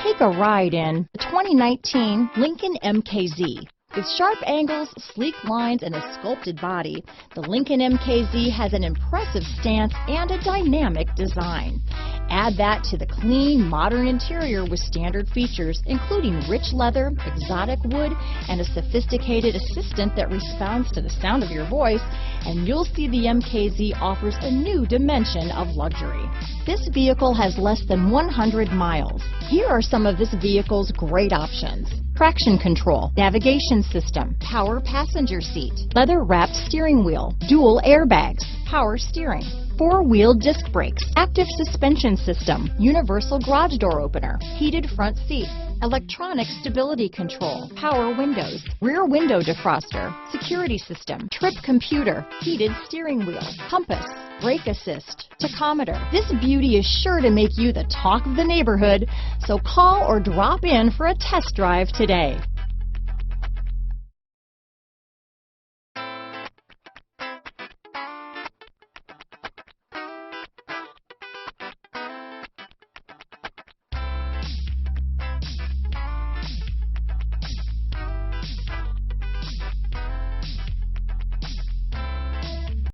Take a ride in the 2019 Lincoln MKZ. With sharp angles, sleek lines, and a sculpted body, the Lincoln MKZ has an impressive stance and a dynamic design. Add that to the clean, modern interior with standard features, including rich leather, exotic wood, and a sophisticated assistant that responds to the sound of your voice, and you'll see the MKZ offers a new dimension of luxury. This vehicle has less than 100 miles. Here are some of this vehicle's great options: traction control, navigation system, power passenger seat, leather-wrapped steering wheel, dual airbags, power steering, four-wheel disc brakes, active suspension system, universal garage door opener, heated front seats, electronic stability control, power windows, rear window defroster, security system, trip computer, heated steering wheel, compass, brake assist, tachometer. This beauty is sure to make you the talk of the neighborhood, so call or drop in for a test drive today.